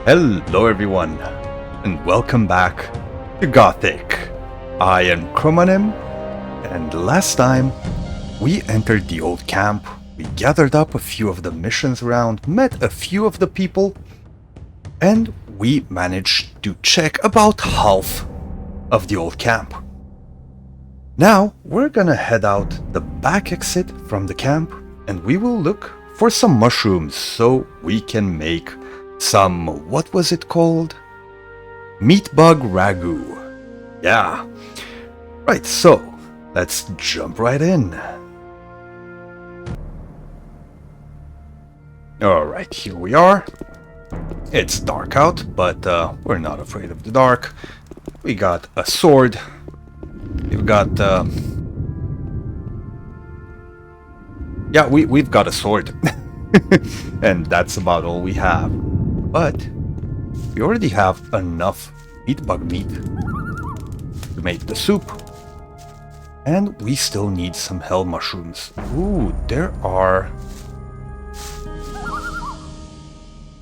Hello everyone, and welcome back to Gothic. I am Chromanim, and last time we entered the old camp, we gathered up a few of the missions around, met a few of the people, and we managed to check about half of the old camp. Now we're gonna head out the back exit from the camp, and we will look for some mushrooms so we can make some, what was it called? Meat bug ragu. Yeah. Right, so let's jump right in. Alright, here we are. It's dark out, but we're not afraid of the dark. We got a sword. We've got we've got a sword. And that's about all we have. But we already have enough meat bug meat to make the soup. And we still need some hell mushrooms. Ooh, there are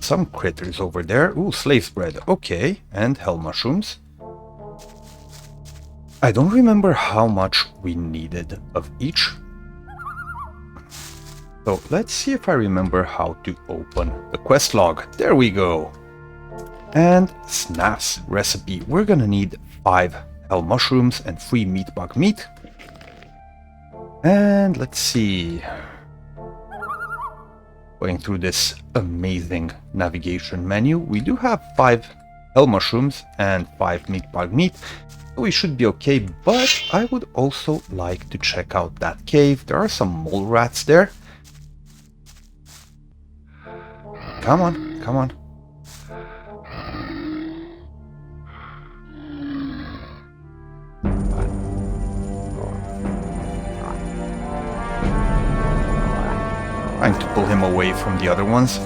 some critters over there. Ooh, slave's bread. Okay, and hell mushrooms. I don't remember how much we needed of each. So let's see if I remember how to open the quest log. There we go. And Snap's recipe. We're gonna need 5 hell mushrooms and 3 meat bug meat. And let's see. Going through this amazing navigation menu, we do have 5 hell mushrooms and 5 meat bug meat. So we should be okay, but I would also like to check out that cave. There are some mole rats there. Come on, come on. Trying to pull him away from the other ones.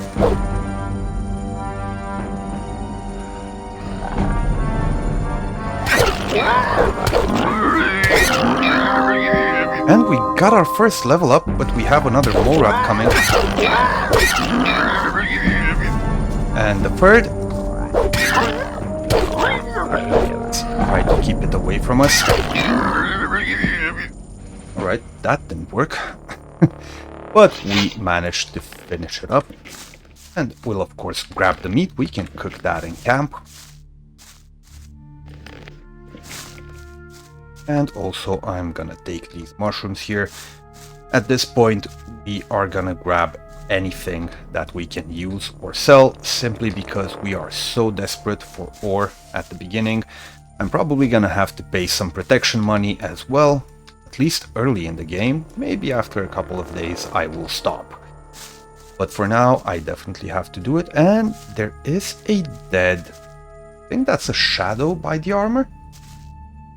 And we got our first level up, but we have another mole rat coming. And the third. Let's try to keep it away from us. Alright, that didn't work. But we managed to finish it up. And we'll of course grab the meat. We can cook that in camp. And also I'm gonna take these mushrooms here. At this point we are gonna grab anything that we can use or sell, simply because we are so desperate for ore at the beginning. I'm probably gonna have to pay some protection money as well, at least early in the game. Maybe after a couple of days I will stop. But for now I definitely have to do it. And there is a dead, I think that's a shadow by the armor.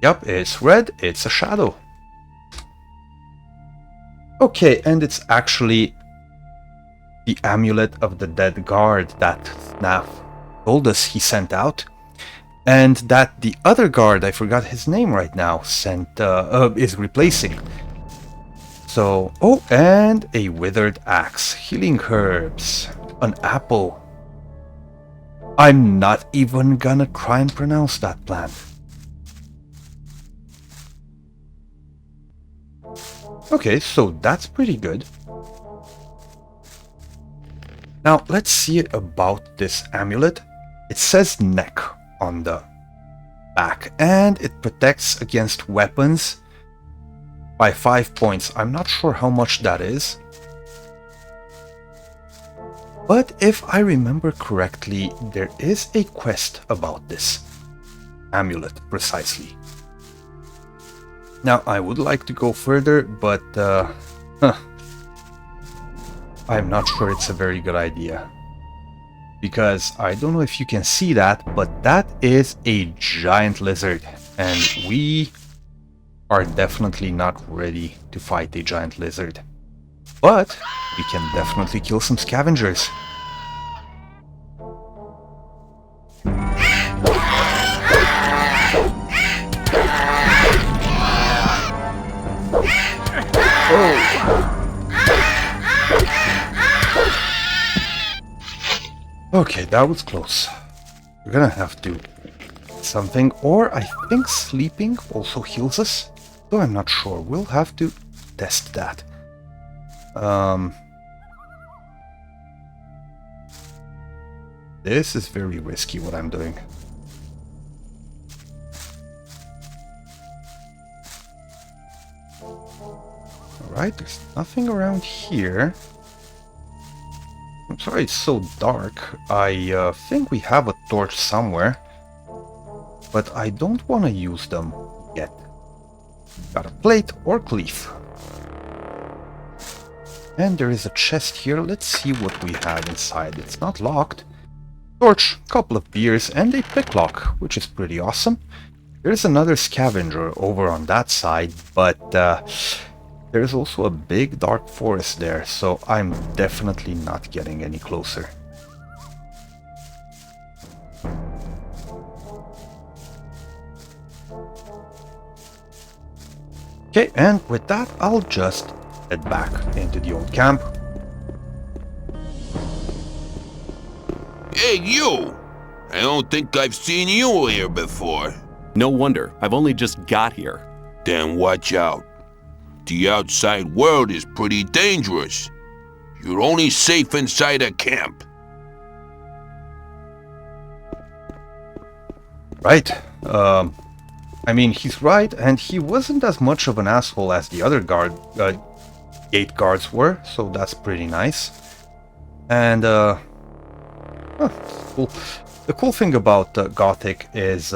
Yep, it's red, it's a shadow. Okay, and it's actually the amulet of the dead guard that Snaf told us he sent out, and that the other guard, I forgot his name right now, is replacing. So, oh, and a withered axe, healing herbs, an apple. I'm not even gonna try and pronounce that plant. Okay, so that's pretty good. Now, let's see about this amulet. It says neck on the back, and it protects against weapons by 5 points. I'm not sure how much that is. But if I remember correctly, there is a quest about this amulet, precisely. Now, I would like to go further, but I'm not sure it's a very good idea. Because I don't know if you can see that, but that is a giant lizard. And we are definitely not ready to fight a giant lizard. But we can definitely kill some scavengers. Okay, that was close. We're gonna have to something, or I think sleeping also heals us, though I'm not sure. We'll have to test that. This is very risky what I'm doing. Alright, there's nothing around here. I'm sorry it's so dark. I think we have a torch somewhere, but I don't want to use them yet. Got a plate or cleave. And there is a chest here. Let's see what we have inside. It's not locked. Torch, couple of beers, and a picklock, which is pretty awesome. There's another scavenger over on that side, but there's also a big dark forest there, so I'm definitely not getting any closer. Okay, and with that, I'll just head back into the old camp. Hey, you! I don't think I've seen you here before. No wonder. I've only just got here. Then watch out. The outside world is pretty dangerous. You're only safe inside a camp. Right. I mean, he's right, and he wasn't as much of an asshole as the other gate guards were, so that's pretty nice. And, cool. The cool thing about Gothic is,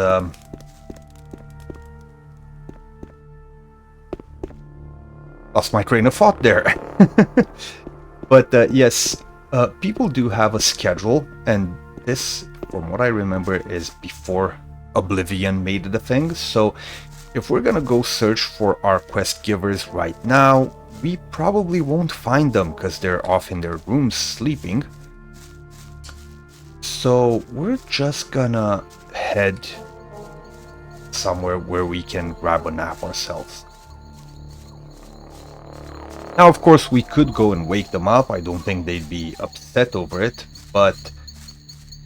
lost my train of thought there. But, yes, people do have a schedule, and this, from what I remember, is before Oblivion made it a thing. So if we're gonna go search for our quest givers right now, we probably won't find them because they're off in their rooms sleeping. So we're just gonna head somewhere where we can grab a nap ourselves. Now, of course, we could go and wake them up. I don't think they'd be upset over it, but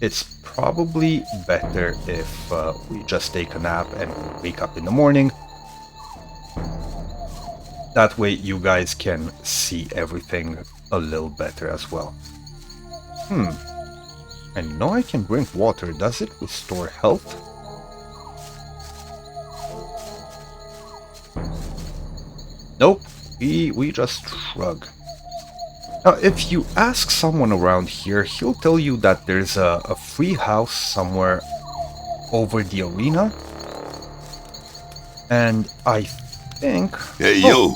it's probably better if we just take a nap and wake up in the morning. That way you guys can see everything a little better as well. I know I can drink water. Does it restore health? Nope. We just shrug. Now, if you ask someone around here, he'll tell you that there's a free house somewhere over the arena. And I think... Hey, you!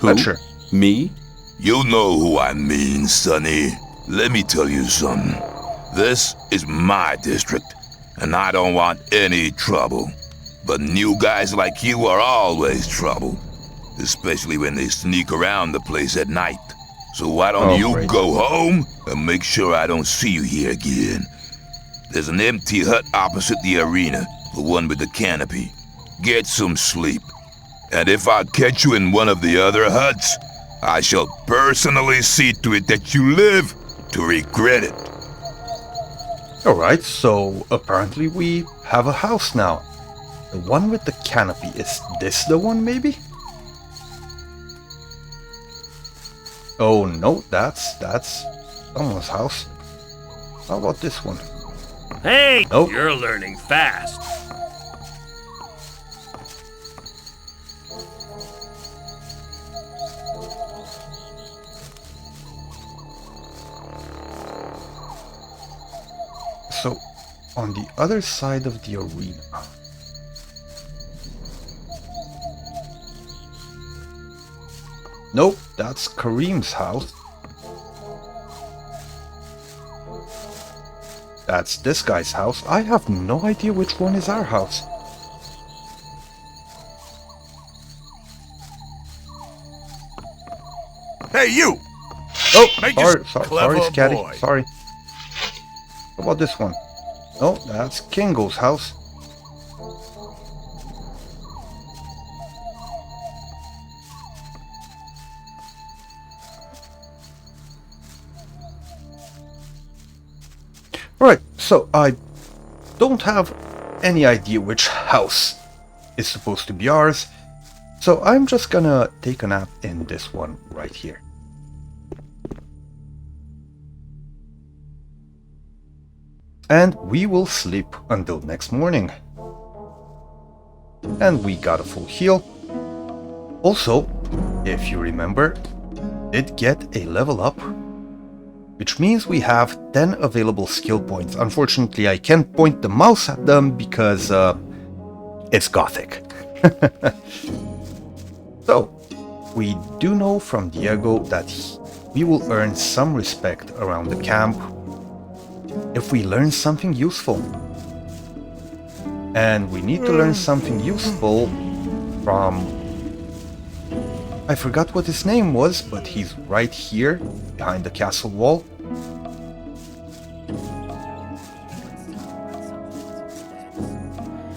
Who? Sure. Me? You know who I mean, Sonny. Let me tell you something. This is my district, and I don't want any trouble. But new guys like you are always trouble. Especially when they sneak around the place at night. So why don't you great. go home and make sure I don't see you here again? There's an empty hut opposite the arena, the one with the canopy. Get some sleep. And if I catch you in one of the other huts, I shall personally see to it that you live to regret it. Alright, so apparently we have a house now. The one with the canopy, is this the one maybe? Oh no, that's someone's house. How about this one? Hey, Nope. you're learning fast. So, on the other side of the arena. Nope, that's Kareem's house. That's this guy's house. I have no idea which one is our house. Hey, you! Oh, Make sorry, this sorry, clever Scatty. boy. Sorry. How about this one? No, that's Kingo's house. Alright, so I don't have any idea which house is supposed to be ours, so I'm just gonna take a nap in this one right here. And we will sleep until next morning. And we got a full heal. Also, if you remember, did get a level up, which means we have 10 available skill points. Unfortunately, I can't point the mouse at them because it's Gothic. So, we do know from Diego that we will earn some respect around the camp if we learn something useful. And we need to learn something useful from... I forgot what his name was, but he's right here, behind the castle wall.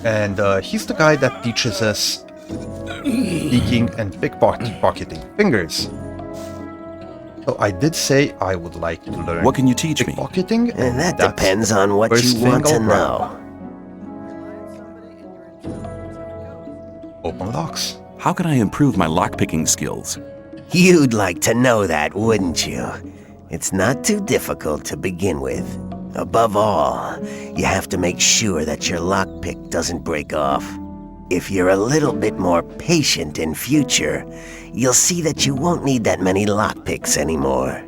And he's the guy that teaches us peeking and pickpocketing fingers. So I did say I would like to learn What can you teach me? pickpocketing, And that that's depends on what first you want thing to I'll know. open locks. How can I improve my lockpicking skills? You'd like to know that, wouldn't you? It's not too difficult to begin with. Above all, you have to make sure that your lockpick doesn't break off. If you're a little bit more patient in future, you'll see that you won't need that many lockpicks anymore.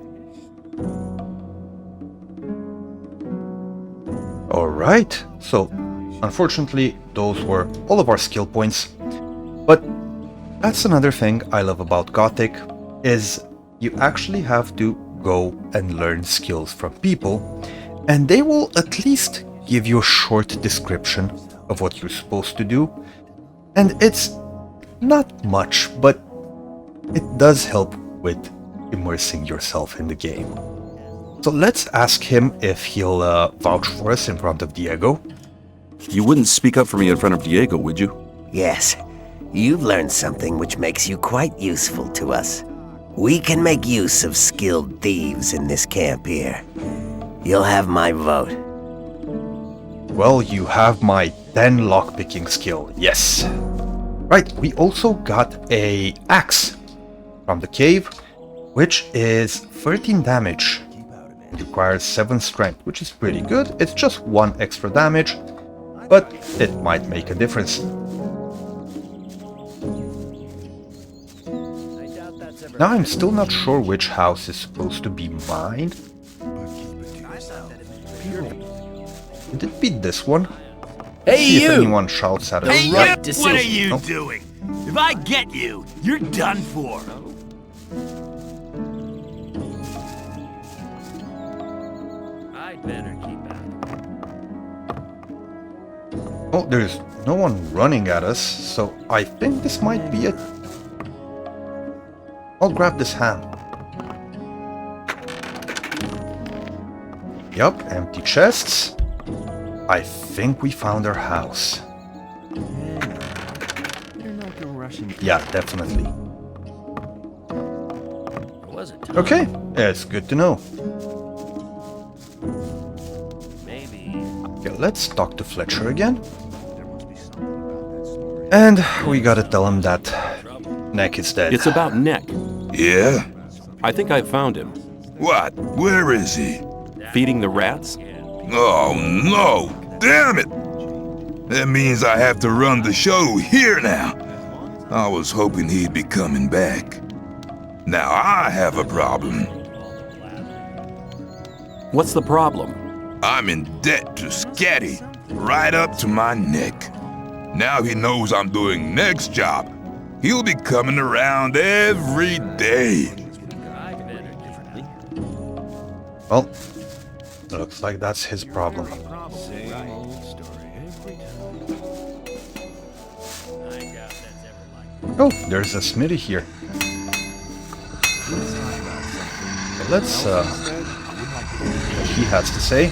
Alright, so unfortunately those were all of our skill points, but that's another thing I love about Gothic, is you actually have to go and learn skills from people, and they will at least give you a short description of what you're supposed to do, and it's not much, but it does help with immersing yourself in the game. So let's ask him if he'll vouch for us in front of Diego. You wouldn't speak up for me in front of Diego, would you? Yes, you've learned something which makes you quite useful to us. We can make use of skilled thieves in this camp here. You'll have my vote. Well, you have my 10 lockpicking skill, yes. Right, we also got a axe from the cave, which is 13 damage. It requires 7 strength, which is pretty good. It's just 1 extra damage, but it might make a difference. Now I'm still not sure which house is supposed to be mine. Could it be this one? Hey, See if you! anyone shouts at us. Hey, Yep. you! What are you Nope. doing? If I get you, you're done for. I'd better keep out. Oh, there's no one running at us, so I think this might be it. I'll grab this ham. Yup, empty chests. I think we found our house. Yeah, definitely. Was it? Okay, it's good to know. Maybe. Okay, let's talk to Fletcher again. And we gotta tell him that Neck is dead. It's about Neck. Yeah? I think I found him. What? Where is he? Feeding the rats? Oh no! Damn it! That means I have to run the show here now. I was hoping he'd be coming back. Now I have a problem. What's the problem? I'm in debt to Scatty, right up to my neck. Now he knows I'm doing Neck's job. He'll be coming around every day. Well, looks like that's his problem. Oh, there's a Smitty here. So let's see what he has to say.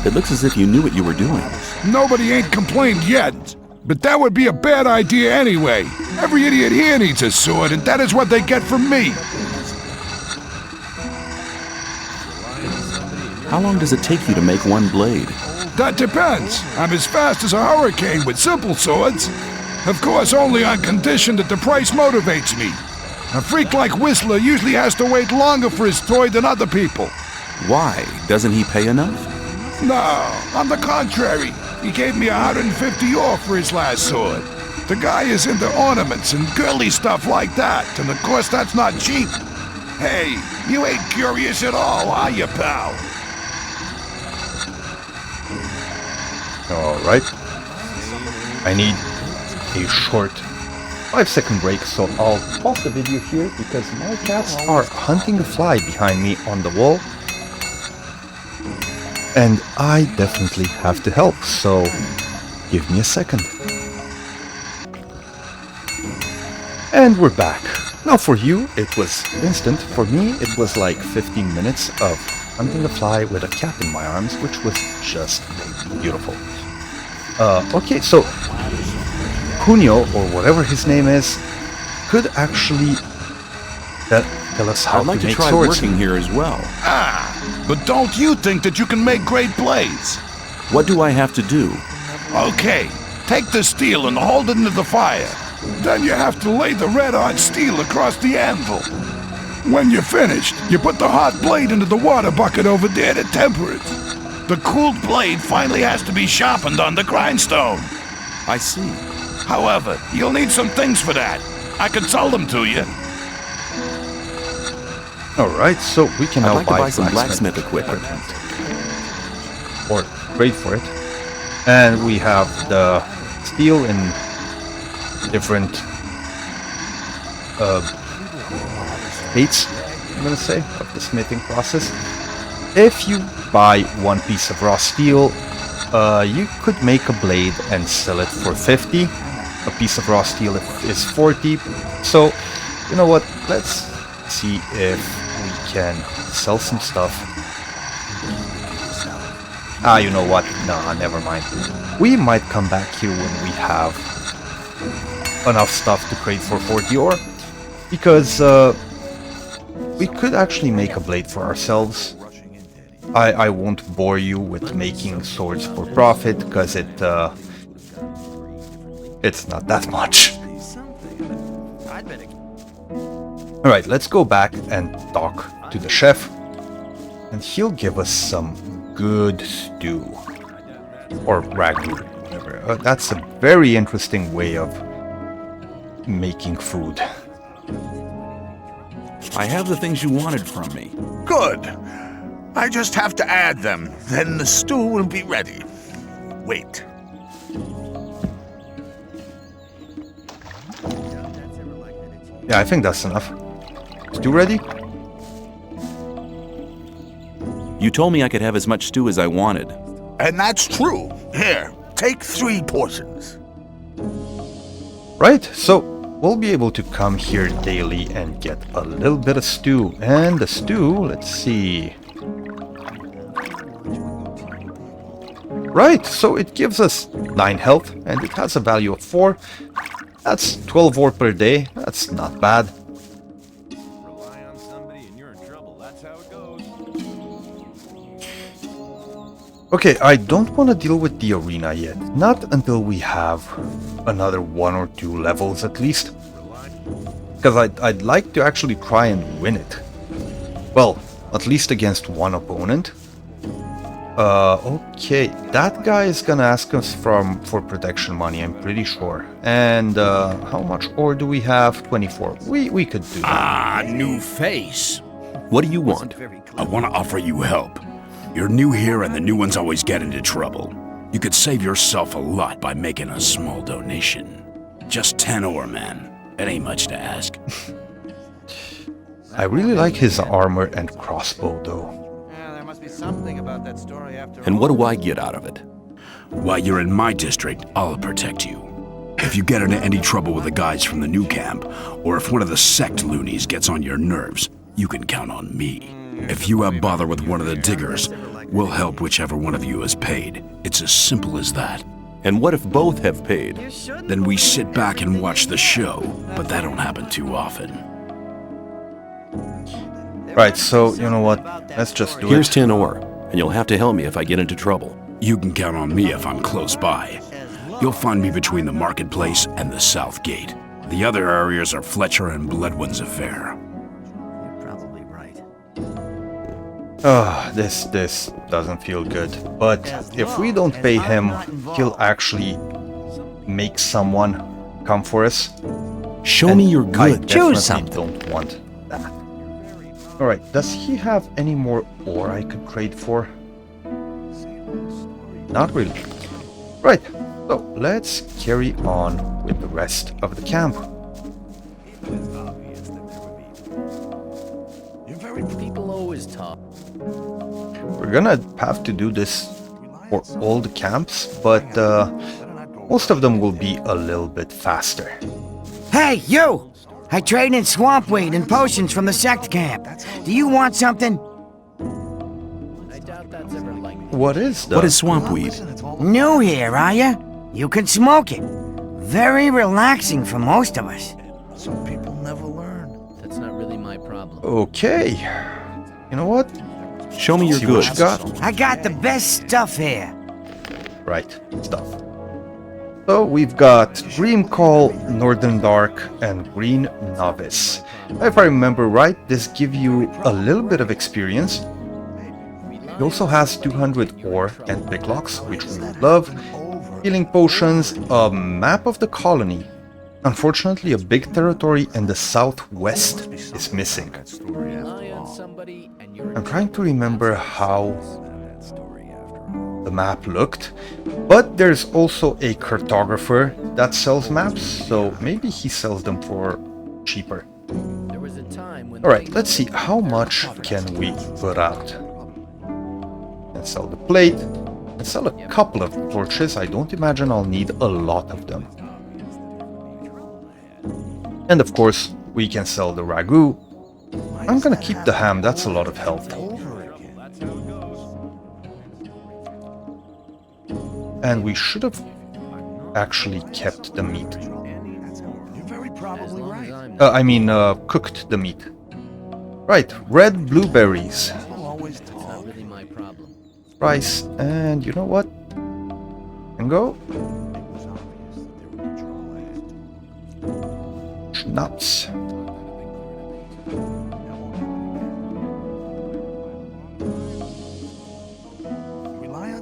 It looks as if you knew what you were doing. Nobody ain't complained yet. But that would be a bad idea anyway. Every idiot here needs a sword, and that is what they get from me. How long does it take you to make one blade? That depends. I'm as fast as a hurricane with simple swords. Of course, only on condition that the price motivates me. A freak like Whistler usually has to wait longer for his toy than other people. Why? Doesn't he pay enough? No, on the contrary. He gave me 150 off for his last sword. The guy is into ornaments and girly stuff like that, and of course that's not cheap. Hey, you ain't curious at all, are you, pal? Alright. I need a short 5-second break, so I'll pause the video here because my cats are hunting a fly behind me on the wall. And I definitely have to help, so give me a second. And we're back. Now for you, it was instant. For me, it was like 15 minutes of hunting a fly with a cat in my arms, which was just beautiful. Okay, so Cunio, or whatever his name is, could actually tell us how I'd like to to make try swords. working here as well. But don't you think that you can make great blades? What do I have to do? Okay, take the steel and hold it into the fire. Then you have to lay the red-hot steel across the anvil. When you're finished, you put the hot blade into the water bucket over there to temper it. The cooled blade finally has to be sharpened on the grindstone. I see. However, you'll need some things for that. I can sell them to you. Alright, so we can I'd now like to buy some blacksmith blacksmith equipment. or trade for it. And we have the steel in different states, I'm gonna say, of the smithing process. If you buy one piece of raw steel, you could make a blade and sell it for 50. A piece of raw steel is 40. So, you know what? Let's see if we can sell some stuff. You know what? Nah, never mind. We might come back here when we have enough stuff to trade for 40 ore, because we could actually make a blade for ourselves. I won't bore you with making swords for profit, because it's not that much. Alright, let's go back and talk to the chef, and he'll give us some good stew. Or ragu, whatever. That's a very interesting way of making food. I have the things you wanted from me. Good. I just have to add them, then the stew will be ready. Wait. Yeah, I think that's enough. Stew ready? You told me I could have as much stew as I wanted. And that's true. Here, take 3 portions. Right, so we'll be able to come here daily and get a little bit of stew. And the stew, let's see. Right, so it gives us 9 health and it has a value of 4. That's 12 ore per day. That's not bad. Rely on somebody and you're in trouble. That's how it goes. Okay, I don't want to deal with the arena yet. Not until we have another 1 or 2 levels at least. Because I'd like to actually try and win it. Well, at least against one opponent. Okay, that guy is gonna ask us for protection money, I'm pretty sure. And how much ore do we have? 24. We could do that. New face. What do you want? I want to offer you help. You're new here and the new ones always get into trouble. You could save yourself a lot by making a small donation. Just 10 ore, man. It ain't much to ask. I really like his armor and crossbow though. Something about that story after And what do I get out of it? While you're in my district, I'll protect you. If you get into any trouble with the guys from the new camp, or if one of the sect loonies gets on your nerves, you can count on me. If you have bother with one of the diggers, we'll help whichever one of you has paid. It's as simple as that. And what if both have paid? Then we sit back and watch the show, but that don't happen too often. Right, so you know what? Let's just do Here's it. 10 ore. and you'll have to help me if I get into trouble. You can count on me if I'm close by. You'll find me between the marketplace and the south gate. The other areas are Fletcher and Bloodwind's affair. You're probably right. This doesn't feel good. But if we don't pay him, he'll actually make someone come for us. Show me you're good. I definitely don't want that. Alright, does he have any more ore I could trade for? Not really. Right, so let's carry on with the rest of the camp. People always talk. We're gonna have to do this for all the camps, but most of them will be a little bit faster. Hey, you! I trade in swamp weed and potions from the sect camp. Do you want something? I doubt that's ever like What is What is swamp weed? New here, are ya? You can smoke it. Very relaxing for most of us. Some people never learn. That's not really my problem. Okay. You know what? Show me your See what you goods. got? I got the best stuff here. Right, stuff. So we've got Dream Call, Northern Dark, and Green Novice. If I remember right, this gives you a little bit of experience. It also has 200 ore and picklocks, which we would love. Healing potions, a map of the colony. Unfortunately, a big territory in the southwest is missing. Rely on somebody and you're I'm trying to remember how the map looked, but there's also a cartographer that sells maps, so maybe he sells them for cheaper. there was a time when Alright, let's see, how much can we put out? And sell the plate, and sell a couple of torches. I don't imagine I'll need a lot of them. And of course, we can sell the ragu. I'm gonna keep the ham, that's a lot of health. And we should have actually kept the meat. I mean, cooked the meat. Right, red blueberries. that's not really my problem. Rice, and you know what? And go. Schnapps.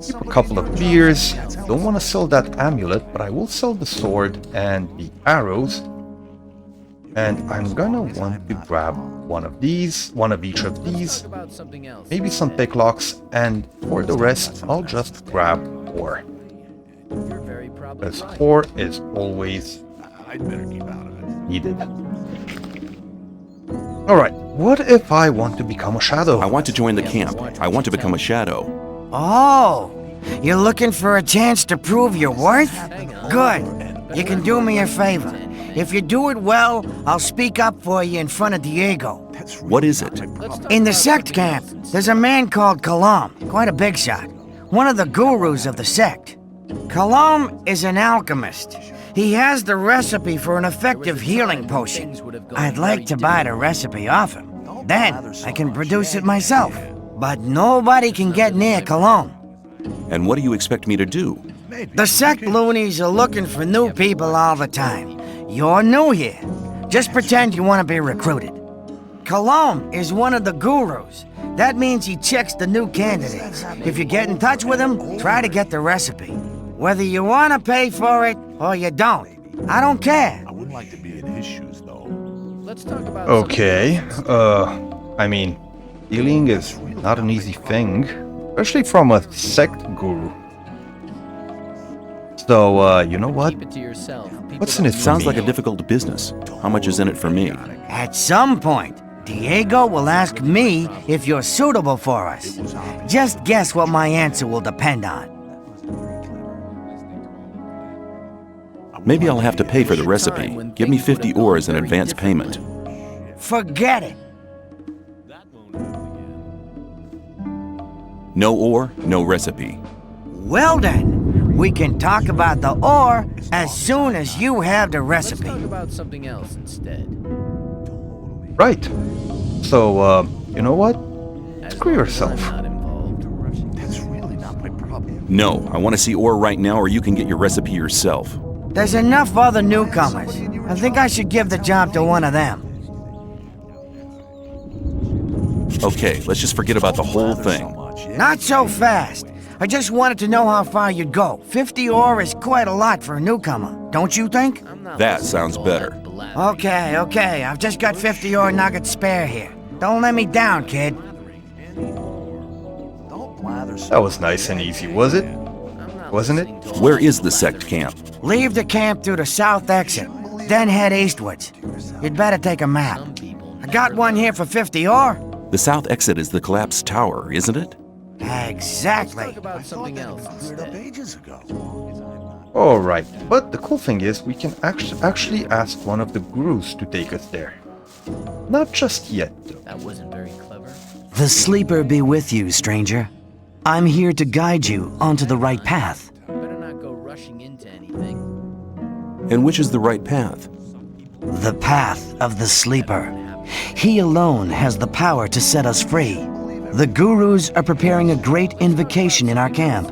Keep a couple of beers. Don't want to sell that amulet, but I will sell the sword and the arrows. And I'm gonna want to grab one of these, one of each of these, Talk about something else. maybe some picklocks, and for the rest, I'll just grab ore. You're very probably Because right. ore is always I'd better keep out of it. needed. Alright, what if I want to become a shadow? I want to join the camp. I want to become a shadow. Oh, you're looking for a chance to prove your worth? Good. You can do me a favor. If you do it well, I'll speak up for you in front of Diego. What is it? In the sect camp, there's a man called Kalam, quite a big shot. One of the gurus of the sect. Kalam is an alchemist. He has the recipe for an effective healing potion. I'd like to buy the recipe off him. Then I can produce it myself. But nobody can get near Kalam. And what do you expect me to do? The sect loonies are looking for new people all the time. You're new here. Just pretend you want to be recruited. Kalam is one of the gurus. That means he checks the new candidates. If you get in touch with him, try to get the recipe. Whether you want to pay for it or you don't, I don't care. I wouldn't like to be in his shoes, though. Let's talk about Okay, I mean, healing is not an easy thing, especially from a sect guru. So, you know what? keep it to yourself. People What's in it don't for Sounds me? like a difficult business. How much is in it for me? At some point, Diego will ask me if you're suitable for us. Just guess what my answer will depend on. Maybe I'll have to pay for the recipe. Give me 50 ore as an advance payment. Forget it. No ore, no recipe. Well then, we can talk about the ore as soon as you have the Let's recipe. talk about something else instead. Right. So, you know what? As Screw long as yourself. I'm not involved. No, I want to see ore right now or you can get your recipe yourself. There's enough other newcomers. I think I should give the job to one of them. Okay, let's just forget about the whole thing. Not so fast. I just wanted to know how far you'd go. 50 ore is quite a lot for a newcomer, don't you think? That sounds better. Okay. I've just got 50 ore nuggets spare here. Don't let me down, kid. That was nice and easy, was it? Wasn't it? Where is the sect camp? Leave the camp through the south exit, then head eastwards. You'd better take a map. I got one here for 50 ore. The south exit is the collapsed tower, isn't it? Exactly. Talk about something else instead. Alright, but the cool thing is we can actually ask one of the gurus to take us there. Not just yet, though. That wasn't very clever. The sleeper be with you, stranger. I'm here to guide you onto the right path. Better not go rushing into anything. And which is the right path? The path of the sleeper. He alone has the power to set us free. The gurus are preparing a great invocation in our camp.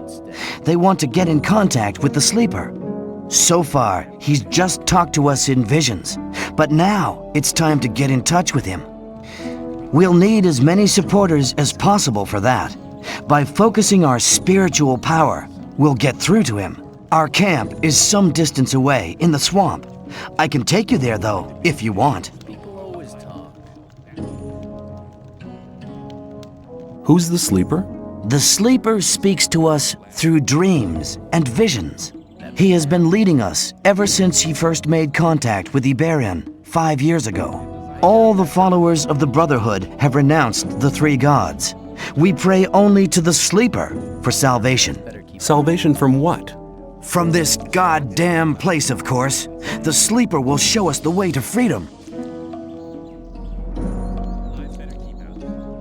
They want to get in contact with the sleeper. So far, he's just talked to us in visions, but now it's time to get in touch with him. We'll need as many supporters as possible for that. By focusing our spiritual power, we'll get through to him. Our camp is some distance away in the swamp. I can take you there, though, if you want. People always talk. Who's the sleeper? The sleeper speaks to us through dreams and visions. He has been leading us ever since he first made contact with Iberian 5 years ago. All the followers of the Brotherhood have renounced the three gods. We pray only to the sleeper for salvation. Salvation from what? From this goddamn place, of course. The sleeper will show us the way to freedom.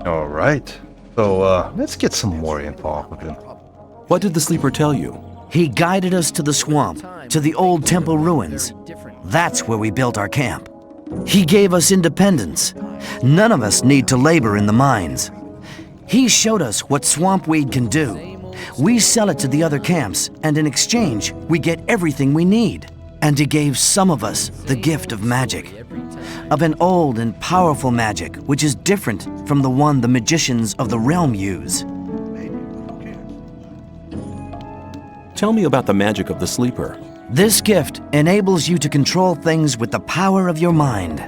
Alright, so let's get some more info off of him. What did the sleeper tell you? He guided us to the swamp, to the old temple ruins. That's where we built our camp. He gave us independence. None of us need to labor in the mines. He showed us what swamp weed can do. We sell it to the other camps, and in exchange, we get everything we need. And he gave some of us the gift of magic. Of an old and powerful magic, which is different from the one the magicians of the realm use. Tell me about the magic of the sleeper. This gift enables you to control things with the power of your mind.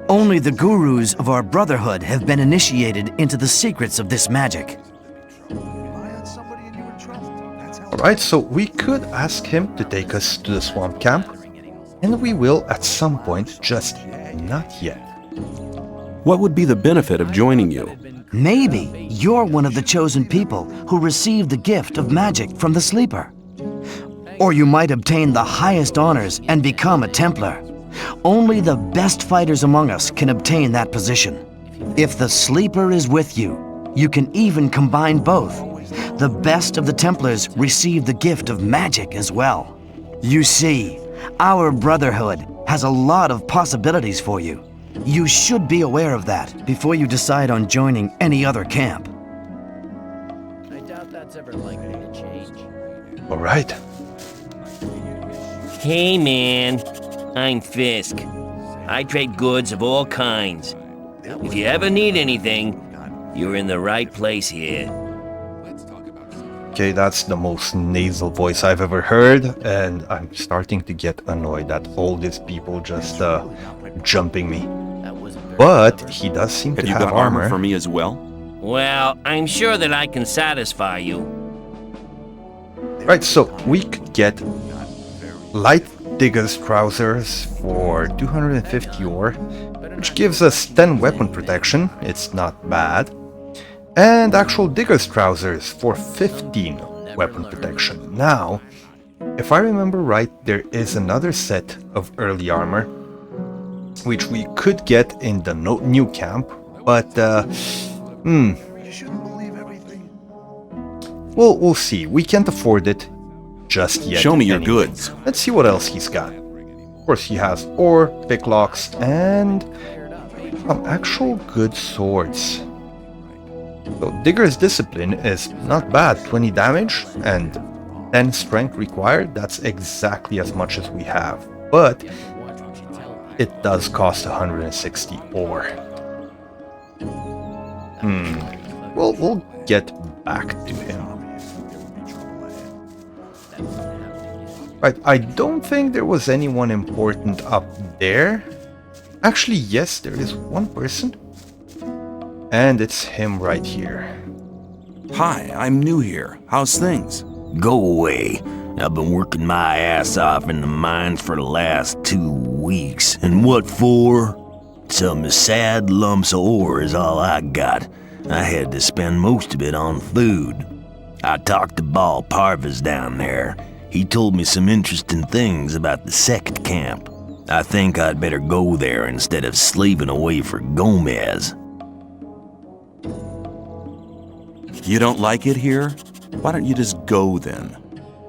Only the gurus of our brotherhood have been initiated into the secrets of this magic. Alright, so we could ask him to take us to the swamp camp, and we will at some point, just not yet. What would be the benefit of joining you? Maybe you're one of the chosen people who received the gift of magic from the sleeper. Or you might obtain the highest honors and become a Templar. Only the best fighters among us can obtain that position. If the sleeper is with you, you can even combine both. The best of the Templars receive the gift of magic as well. You see, our brotherhood has a lot of possibilities for you. You should be aware of that before you decide on joining any other camp. I doubt that's ever likely to change. Alright. Hey man, I'm Fisk. I trade goods of all kinds. If you ever need anything, you're in the right place here. Okay, that's the most nasal voice I've ever heard, and I'm starting to get annoyed at all these people just jumping me. But he does seem to Have you have got armor armor for me as well? Well, I'm sure that I can satisfy you. Right, so we could get light digger's trousers for 250 ore, which gives us 10 weapon protection. It's not bad. And actual digger's trousers for 15 weapon protection. Now, if I remember right, there is another set of early armor, which we could get in the new camp, but we'll see. We can't afford it just yet. Show me your anyway. goods. Let's see what else he's got. Of course, he has ore, picklocks, and some actual good swords. So Digger's Discipline is not bad, 20 damage and 10 strength required. That's exactly as much as we have, but it does cost 160 ore. We'll get back to him. Right, I don't think there was anyone important up there. Actually, yes, there is one person. And it's him right here. Hi, I'm new here. How's things? Go away. I've been working my ass off in the mines for the last 2 weeks. And what for? Some sad lumps of ore is all I got. I had to spend most of it on food. I talked to Ball Parvis down there. He told me some interesting things about the sect camp. I think I'd better go there instead of slaving away for Gomez. You don't like it here? Why don't you just go then?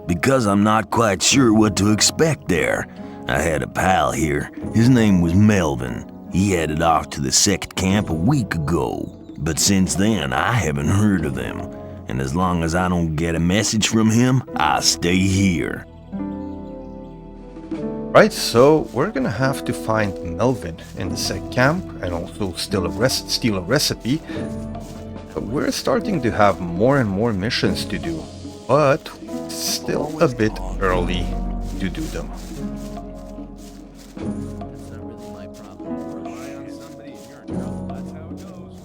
Because I'm not quite sure what to expect there. I had a pal here. His name was Melvin. He headed off to the sect camp a week ago. But since then, I haven't heard of him. And as long as I don't get a message from him, I'll stay here. Right, so we're gonna have to find Melvin in the sect camp and also steal a recipe. But we're starting to have more and more missions to do, but still a bit early to do them.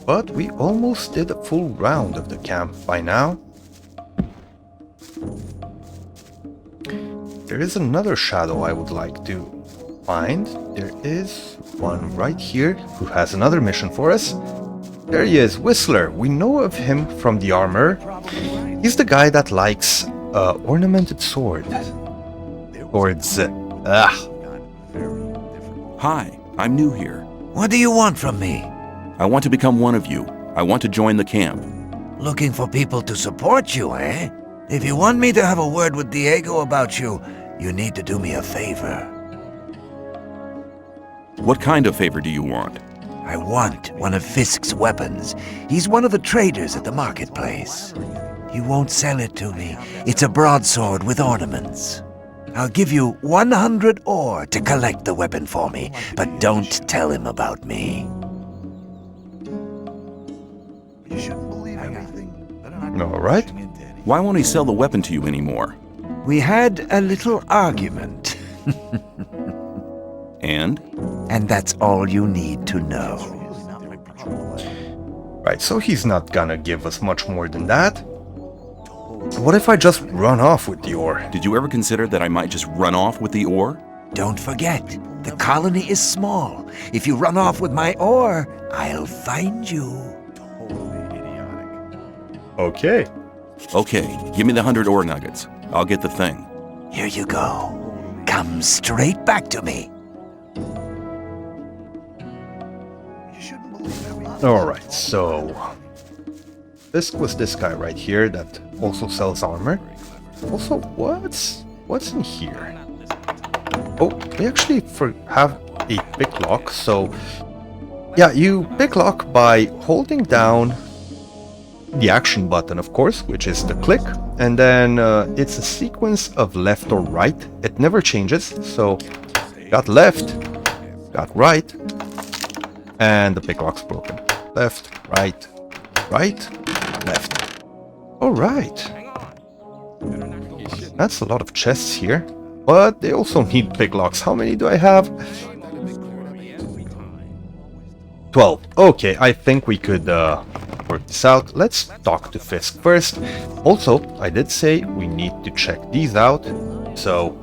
But we almost did a full round of the camp by now. There is another shadow I would like to find. There is one right here who has another mission for us. There he is, Whistler. We know of him from the armor. He's the guy that likes ornamented swords. Hi, I'm new here. What do you want from me? I want to become one of you. I want to join the camp. Looking for people to support you, eh? If you want me to have a word with Diego about you, you need to do me a favor. What kind of favor do you want? I want one of Fisk's weapons. He's one of the traders at the marketplace. He won't sell it to me. It's a broadsword with ornaments. I'll give you 100 ore to collect the weapon for me, but don't tell him about me. Alright. Why won't he sell the weapon to you anymore? We had a little argument. And? And that's all you need to know. Right, so he's not gonna give us much more than that. What if I just run off with the ore? Did you ever consider that I might just run off with the ore? Don't forget, the colony is small. If you run off with my ore, I'll find you. Okay. Okay, give me the 100 ore nuggets. I'll get the thing. Here you go. Come straight back to me. Alright, so this was this guy right here that also sells armor. Also, what's in here? Oh, we actually have a pick lock, so yeah, you pick lock by holding down the action button, of course, which is the click, and then it's a sequence of left or right. It never changes, so got left, got right, and the pick lock's broken. Left, right, right, left. Alright. That's a lot of chests here, but they also need pick locks. How many do I have? 12. Okay, I think we could work this out. Let's talk to Fisk first. Also, I did say we need to check these out. So,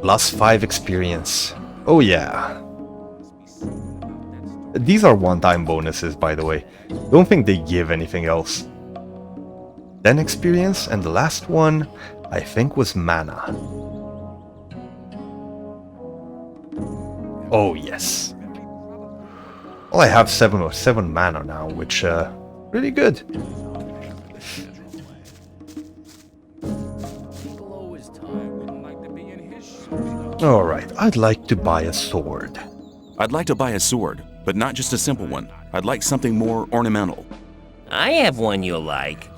+5 experience. Oh yeah. These are one-time bonuses, by the way. Don't think they give anything else. 10 experience, and the last one, I think, was mana. Oh yes. Well, I have 7 mana now, which, really good. Alright, I'd like to buy a sword. I'd like to buy a sword, but not just a simple one. I'd like something more ornamental. I have one you'll like.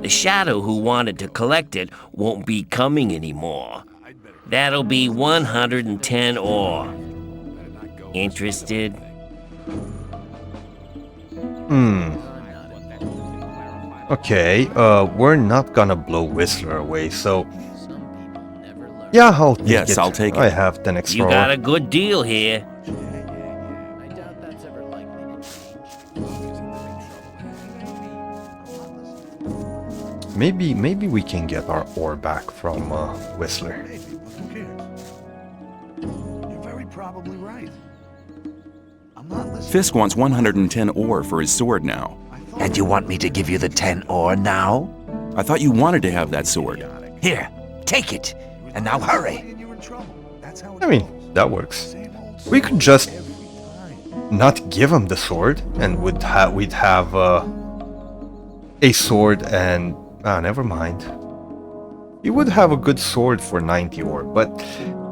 The shadow who wanted to collect it won't be coming anymore. That'll be 110 ore. Interested? Okay, we're not gonna blow Whistler away, so... Yeah, I'll take it. Yes, I'll take it. I have 10 extra You got ore. a good deal here. I doubt that's ever likely to Maybe we can get our ore back from Whistler. You're very probably right. I'm not listening. Fisk wants 110 ore for his sword now. And you want me to give you the 10 ore now? I thought you wanted to have that sword. Here, take it. And now hurry. I mean, that works. We could just not give him the sword, and we'd have a sword and... never mind. He would have a good sword for 90 ore, but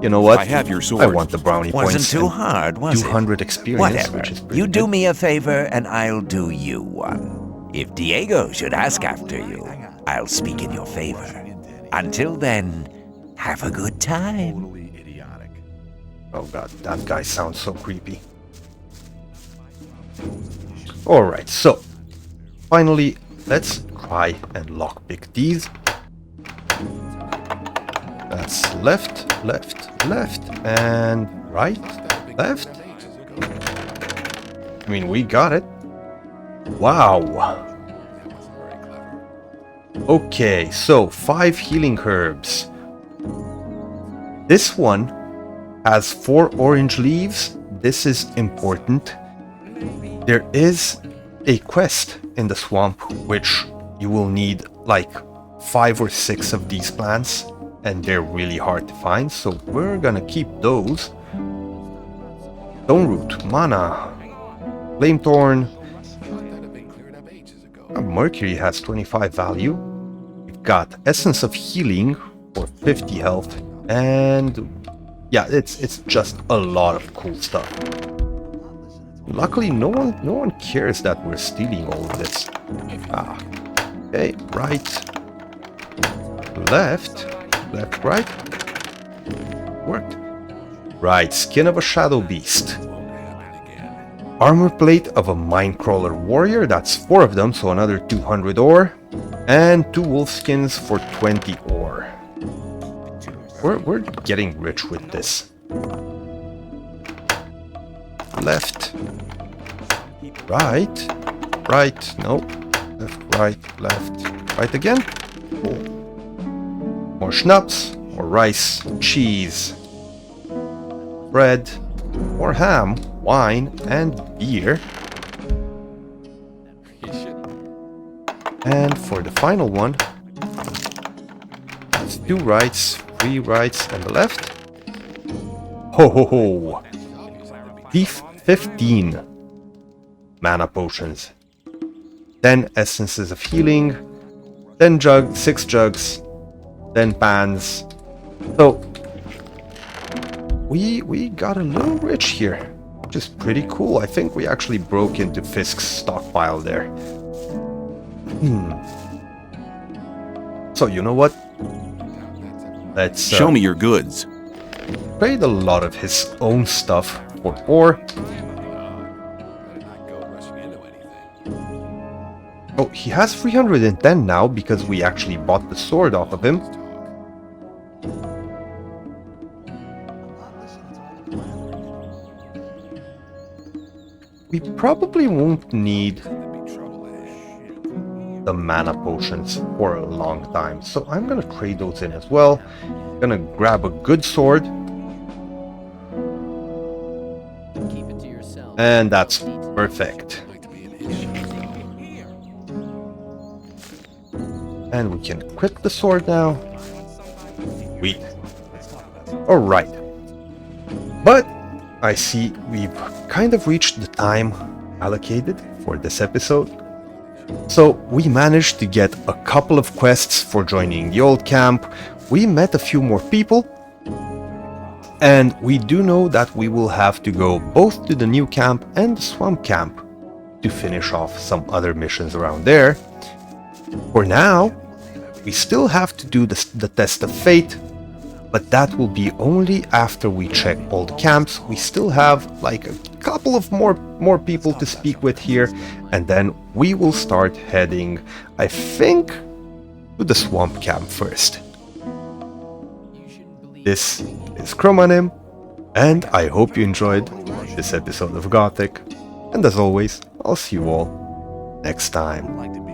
you know what? I have your sword. I want the brownie Wasn't points. too and hard, was it? 200 experience, Whatever. which is pretty You do good. me a favor, and I'll do you one. If Diego should ask after you, I'll speak in your favor. Until then, have a good time. Oh god, that guy sounds so creepy. Alright, so finally, let's try and lockpick these. That's left, left, left, and right, left. I mean, we got it. Wow. Okay, so 5 healing herbs. This one has 4 orange leaves. This is important. There is a quest in the swamp which you will need like 5 or 6 of these plants, and they're really hard to find, so we're gonna keep those. Stone root, mana, flame thorn. Mercury has 25 value. We've got essence of healing for 50 health, and yeah, it's just a lot of cool stuff. Luckily, no one cares that we're stealing all of this. Okay, right, left, left, right. Worked. Right, skin of a shadow beast. Armor plate of a minecrawler warrior, that's 4 of them, so another 200 ore. And 2 wolf skins for 20 ore. We're getting rich with this. Left. Right. Right. No. Left, right, left, right again. Cool. More schnapps, more rice, cheese, bread, more ham, wine, and beer. And for the final one, it's 2 rights, 3 rights, and the left. Ho ho ho! 15 mana potions, 10 essences of healing, 10 jugs, 6 jugs, 10 pans. So we got a little rich here, which is pretty cool. I think we actually broke into Fisk's stockpile there. So you know what? Let's show me your goods. Trade a lot of his own stuff for ore. Oh, he has 310 now because we actually bought the sword off of him. We probably won't need the mana potions for a long time, so I'm gonna trade those in as well. Gonna grab a good sword. keep it to yourself. And that's perfect. And we can equip the sword now. Sweet. Alright. But I see we've kind of reached the time allocated for this episode. So we managed to get a couple of quests for joining the old camp. We met a few more people. And we do know that we will have to go both to the new camp and the swamp camp to finish off some other missions around there. For now, we still have to do the test of fate, but that will be only after we check all the camps. We still have like a couple of more people to speak with here, and then we will start heading, I think, to the swamp camp first. This is Chromanim, and I hope you enjoyed this episode of Gothic, and as always, I'll see you all next time.